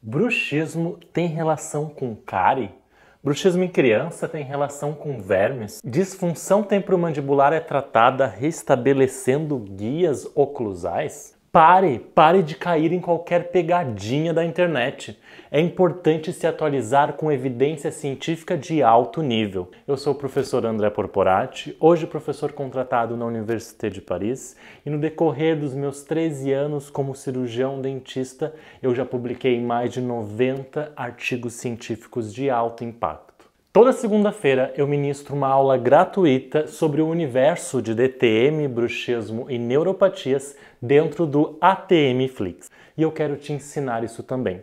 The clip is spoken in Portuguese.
Bruxismo tem relação com cárie? Bruxismo em criança tem relação com vermes? Disfunção temporomandibular é tratada restabelecendo guias oclusais? Pare de cair em qualquer pegadinha da internet. É importante se atualizar com evidência científica de alto nível. Eu sou o professor André Porporati, hoje professor contratado na Université de Paris, e no decorrer dos meus 13 anos como cirurgião dentista, eu já publiquei mais de 90 artigos científicos de alto impacto. Toda segunda-feira eu ministro uma aula gratuita sobre o universo de DTM, bruxismo e neuropatias dentro do ATM Flix. E eu quero te ensinar isso também.